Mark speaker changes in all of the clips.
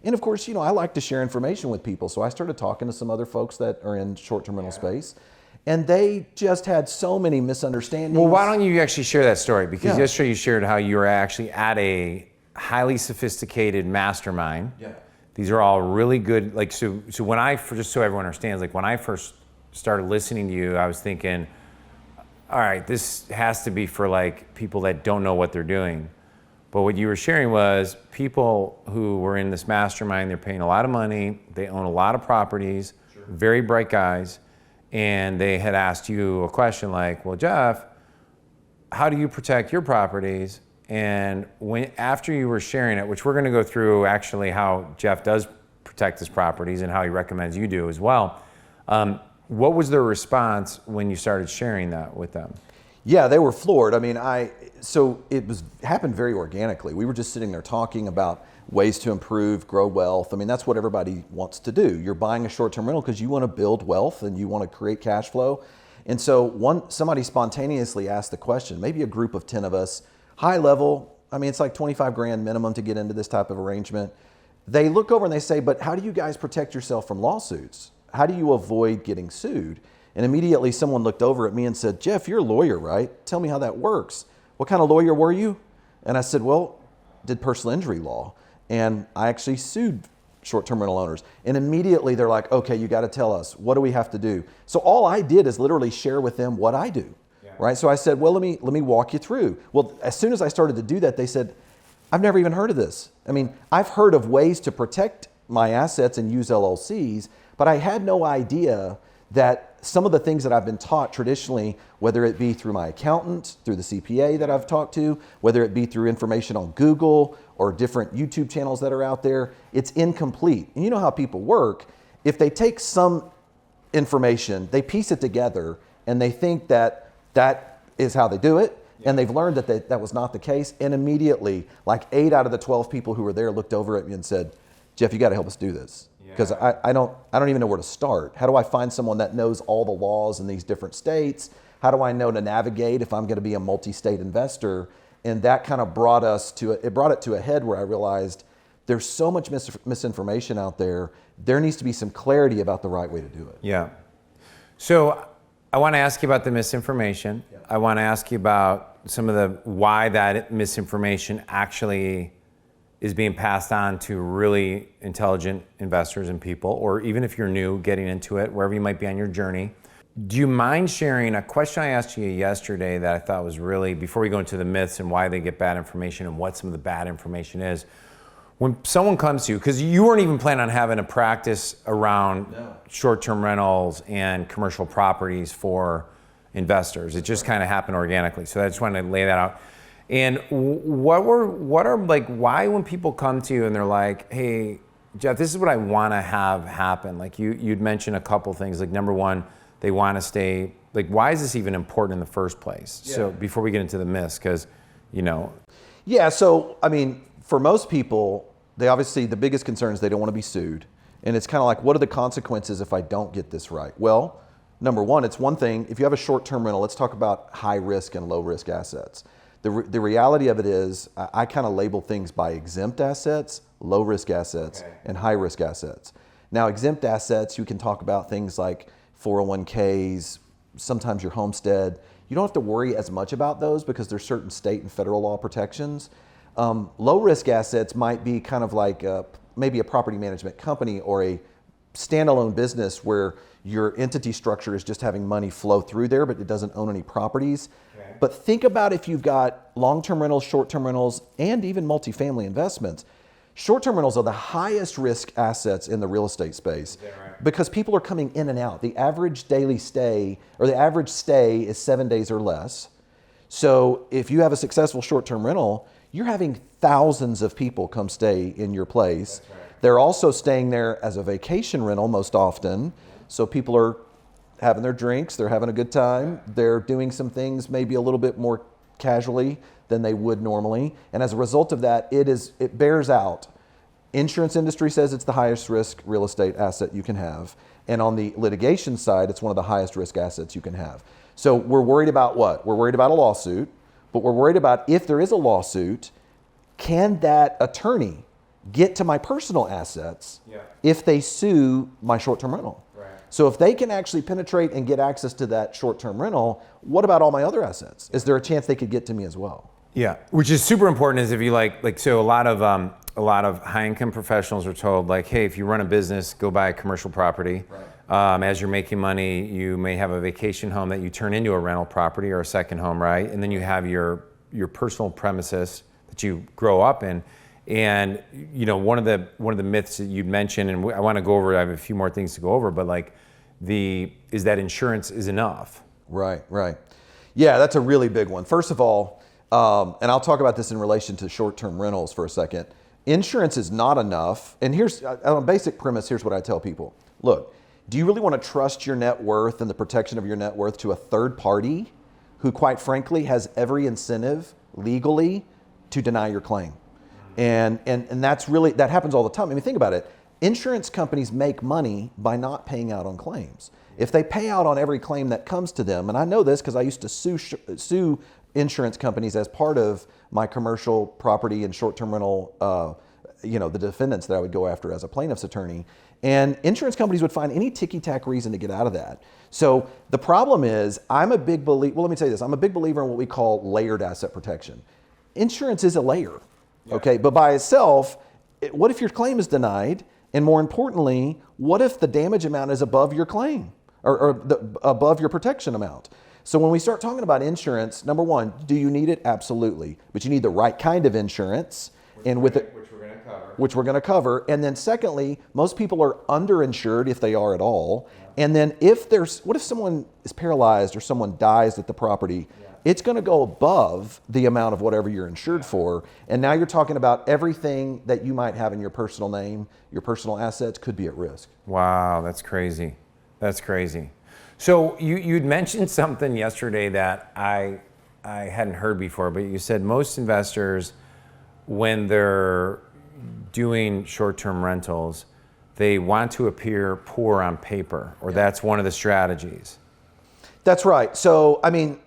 Speaker 1: And of course, I like to share information with people. So I started talking to some other folks that are in short-term rental space. And they just had so many misunderstandings.
Speaker 2: Well, why don't you actually share that story? Because
Speaker 1: Yeah.
Speaker 2: yesterday you shared how you were actually at a highly sophisticated mastermind.
Speaker 1: Yeah.
Speaker 2: These are all really good. Like, so when just so everyone understands, like when I first started listening to you, I was thinking, all right, this has to be for like people that don't know what they're doing. But what you were sharing was people who were in this mastermind, they're paying a lot of money, they own a lot of properties, very bright guys, and they had asked you a question like, well, Jeff, how do you protect your properties? And after you were sharing it, which we're gonna go through actually how Jeff does protect his properties and how he recommends you do as well, what was their response when you started sharing that with them?
Speaker 1: Yeah, they were floored. I mean, so it happened very organically. We were just sitting there talking about ways to improve, grow wealth. I mean, that's what everybody wants to do. You're buying a short-term rental because you want to build wealth and you want to create cash flow. And so somebody spontaneously asked the question, maybe a group of 10 of us, high level, I mean, it's like 25 grand minimum to get into this type of arrangement. They look over and they say, but how do you guys protect yourself from lawsuits? How do you avoid getting sued? And immediately someone looked over at me and said, Jeff, you're a lawyer, right? Tell me how that works. What kind of lawyer were you? And I said, well, did personal injury law. And I actually sued short-term rental owners. And immediately they're like, okay, you got to tell us, what do we have to do? So all I did is literally share with them what I do, right? So I said, well, let me walk you through. Well, as soon as I started to do that, they said, I've never even heard of this. I mean, I've heard of ways to protect my assets and use LLCs, but I had no idea that some of the things that I've been taught traditionally, whether it be through my accountant, through the CPA that I've talked to, whether it be through information on Google or different YouTube channels that are out there, it's incomplete. And you know how people work. If they take some information, they piece it together and they think that that is how they do it. And they've learned that that was not the case. And immediately, like 8 out of the 12 people who were there looked over at me and said, Jeff, you got to help us do this. Because I don't even know where to start. How do I find someone that knows all the laws in these different states? How do I know to navigate if I'm going to be a multi-state investor? And that kind of brought it to a head where I realized there's so much misinformation out there. There needs to be some clarity about the right way to do it.
Speaker 2: Yeah. So I want to ask you about the misinformation. Yeah. I want to ask you about some of the why that misinformation actually is being passed on to really intelligent investors and people, or even if you're new getting into it, wherever you might be on your journey. Do you mind sharing a question I asked you yesterday that I thought was really, before we go into the myths and why they get bad information and what some of the bad information is, when someone comes to you, because you weren't even planning on having a practice around short-term rentals and commercial properties for investors. It just kind of happened organically. So I just wanted to lay that out. And why when people come to you and they're like, hey, Jeff, this is what I want to have happen. Like you'd mentioned a couple things, like number one, they want to stay, like why is this even important in the first place? Yeah. So before we get into the myths, because,
Speaker 1: Yeah, so, I mean, for most people, the biggest concern is they don't want to be sued. And it's kind of like, what are the consequences if I don't get this right? Well, number one, it's one thing, if you have a short-term rental, let's talk about high risk and low risk assets. The reality of it is I kind of label things by exempt assets, low risk assets, and high risk assets. Now, exempt assets, you can talk about things like 401ks, sometimes your homestead. You don't have to worry as much about those because there's certain state and federal law protections. Low risk assets might be kind of like maybe a property management company or a standalone business where your entity structure is just having money flow through there, but it doesn't own any properties. But think about if you've got long-term rentals, short-term rentals, and even multifamily investments. Short-term rentals are the highest risk assets in the real estate space because people are coming in and out. The average daily stay or the average stay is 7 days or less. So if you have a successful short-term rental, you're having thousands of people come stay in your place. They're also staying there as a vacation rental most often. So people are having their drinks, they're having a good time, they're doing some things maybe a little bit more casually than they would normally. And as a result of that, it bears out. Insurance industry says it's the highest risk real estate asset you can have. And on the litigation side, it's one of the highest risk assets you can have. So we're worried about what? We're worried about a lawsuit, but we're worried about if there is a lawsuit, can that attorney get to my personal assets
Speaker 2: Yeah.
Speaker 1: if they sue my short-term rental.
Speaker 2: Right.
Speaker 1: So if they can actually penetrate and get access to that short-term rental, what about all my other assets? Is there a chance they could get to me as well?
Speaker 2: Yeah, which is super important. Is if you so a lot of high-income professionals are told like, hey, if you run a business, go buy a commercial property. Right. As you're making money, you may have a vacation home that you turn into a rental property or a second home, right? And then you have your personal premises that you grow up in. And one of the myths that you'd mentioned, and I want to go over. I have a few more things to go over, but is that insurance is enough.
Speaker 1: Right. Yeah, that's a really big one. First of all, and I'll talk about this in relation to short-term rentals for a second. Insurance is not enough. And here's on a basic premise, here's what I tell people. Look, do you really want to trust your net worth and the protection of your net worth to a third party who, quite frankly, has every incentive legally to deny your claim? And that happens all the time. I mean, think about it. Insurance companies make money by not paying out on claims. If they pay out on every claim that comes to them, and I know this because I used to sue insurance companies as part of my commercial property and short-term rental, the defendants that I would go after as a plaintiff's attorney. And insurance companies would find any ticky-tack reason to get out of that. So the problem is, I'm a big believer, well, let me tell you this, I'm a big believer in what we call layered asset protection. Insurance is a layer, okay? But by itself, what if your claim is denied? And more importantly, what if the damage amount is above your claim or above your protection amount? So when we start talking about insurance, number one, do you need it? Absolutely. But you need the right kind of insurance. Which we're going to cover. And then secondly, most people are underinsured if they are at all. Yeah. And then what if someone is paralyzed or someone dies at the property? Yeah. It's going to go above the amount of whatever you're insured for. And now you're talking about everything that you might have in your personal name, your personal assets could be at risk.
Speaker 2: Wow, that's crazy. That's crazy. So you'd mentioned something yesterday that I hadn't heard before, but you said most investors, when they're doing short-term rentals, they want to appear poor on paper, or that's one of the strategies.
Speaker 1: That's right. So, I mean,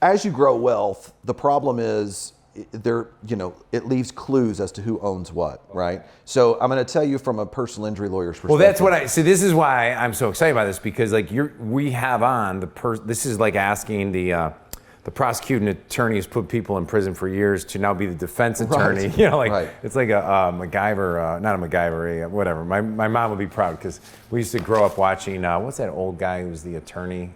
Speaker 1: as you grow wealth, the problem is it leaves clues as to who owns what, right? So I'm going to tell you from a personal injury lawyer's perspective.
Speaker 2: Well, that's what this is why I'm so excited about this, because we have on this is like asking the prosecuting attorney who's put people in prison for years to now be the defense attorney. Right. It's like a MacGyver, not a MacGyver, whatever. My mom would be proud because we used to grow up watching, what's that old guy who was the attorney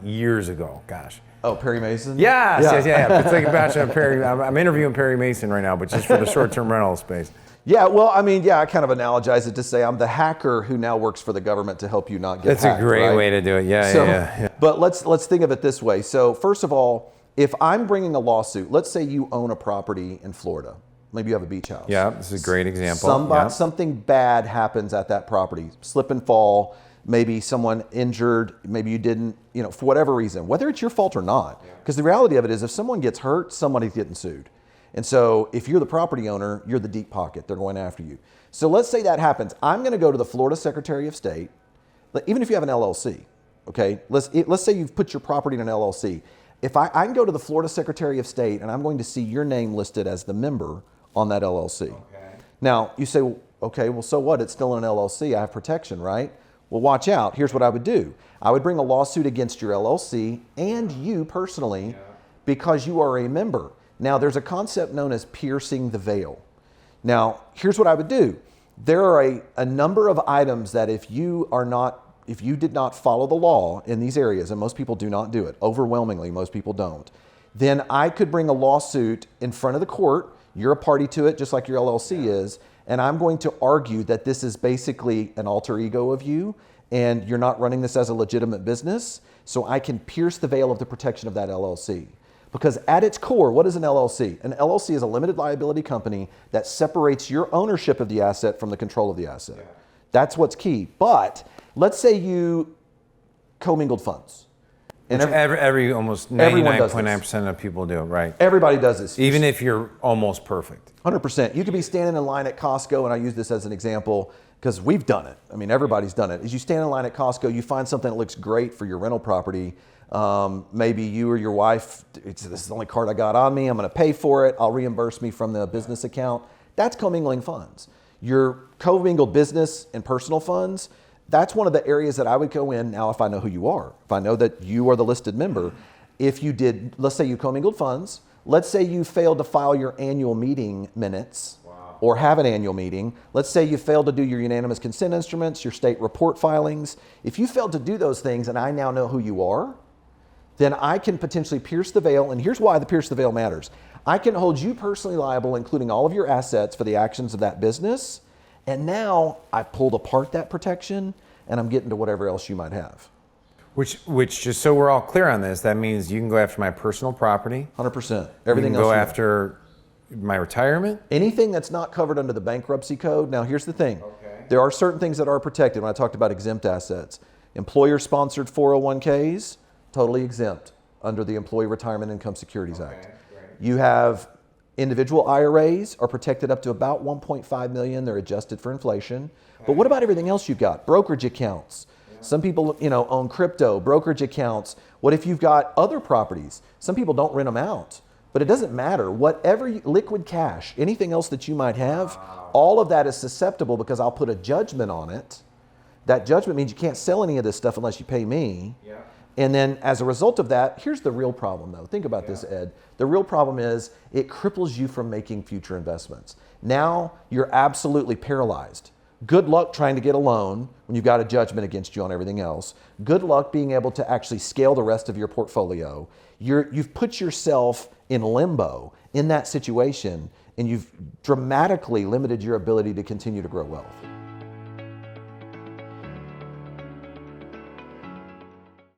Speaker 2: years ago? Gosh.
Speaker 1: Oh, Perry Mason?
Speaker 2: Yes. It's like a batch of Perry. I'm interviewing Perry Mason right now, but just for the short-term rental space.
Speaker 1: Yeah, well, I mean, I kind of analogize it to say I'm the hacker who now works for the government to help you not get hacked.
Speaker 2: That's a great way to do it. Yeah.
Speaker 1: But let's think of it this way. So first of all, if I'm bringing a lawsuit, let's say you own a property in Florida. Maybe you have a beach house.
Speaker 2: Yeah, this is a great example.
Speaker 1: Something bad happens at that property. Slip and fall, maybe someone injured, maybe you didn't, for whatever reason, whether it's your fault or not. Because the reality of it is if someone gets hurt, somebody's getting sued. And so if you're the property owner, you're the deep pocket. They're going after you. So let's say that happens. I'm going to go to the Florida Secretary of State, even if you have an LLC, okay? Let's say you've put your property in an LLC. If I can go to the Florida Secretary of State and I'm going to see your name listed as the member on that LLC. Okay. Now, you say, okay, well, so what? It's still an LLC. I have protection, right? Well, watch out. Here's what I would do. I would bring a lawsuit against your LLC and you personally because you are a member. Now, there's a concept known as piercing the veil. Now, here's what I would do. There are a number of items that if you did not follow the law in these areas, and most people do not do it, overwhelmingly most people don't, then I could bring a lawsuit in front of the court. You're a party to it, just like your LLC is, and I'm going to argue that this is basically an alter ego of you, and you're not running this as a legitimate business, so I can pierce the veil of the protection of that LLC. Because at its core, what is an LLC? An LLC is a limited liability company that separates your ownership of the asset from the control of the asset. Yeah. That's what's key. But let's say you commingled funds.
Speaker 2: And almost 99.9% of people do, right?
Speaker 1: Everybody does this.
Speaker 2: Even if you're almost perfect.
Speaker 1: 100%. You could be standing in line at Costco, and I use this as an example because we've done it. I mean, everybody's done it. As you stand in line at Costco, you find something that looks great for your rental property. Maybe you or your wife, this is the only card I got on me, I'm going to pay for it, I'll reimburse me from the business account. That's commingling funds. Your commingled business and personal funds, that's one of the areas that I would go in now if I know who you are. If I know that you are the listed member, if you did, let's say you commingled funds, let's say you failed to file your annual meeting minutes or have an annual meeting. Let's say you failed to do your unanimous consent instruments, your state report filings. If you failed to do those things and I now know who you are, then I can potentially pierce the veil. And here's why the pierce the veil matters. I can hold you personally liable, including all of your assets, for the actions of that business. And now I've pulled apart that protection and I'm getting to whatever else you might have.
Speaker 2: Which, just so we're all clear on this, that means you can go after my personal property.
Speaker 1: 100%. Everything
Speaker 2: you can
Speaker 1: else.
Speaker 2: Go after my retirement.
Speaker 1: Anything that's not covered under the bankruptcy code. Now, here's the thing.
Speaker 2: Okay.
Speaker 1: There are certain things that are protected when I talked about exempt assets. Employer-sponsored 401ks, totally exempt under the Employee Retirement Income Securities Act.
Speaker 2: Great.
Speaker 1: You have individual IRAs are protected up to about 1.5 million. They're adjusted for inflation. Okay. But what about everything else you've got? Brokerage accounts. Some people, own crypto, brokerage accounts. What if you've got other properties? Some people don't rent them out, but it doesn't matter. Whatever liquid cash, anything else that you might have, all of that is susceptible because I'll put a judgment on it. That judgment means you can't sell any of this stuff unless you pay me. Yeah. And then as a result of that, here's the real problem though. Think about this, Ed. The real problem is it cripples you from making future investments. Now you're absolutely paralyzed. Good luck trying to get a loan when you've got a judgment against you on everything else. Good luck being able to actually scale the rest of your portfolio. You've put yourself in limbo in that situation, and you've dramatically limited your ability to continue to grow wealth.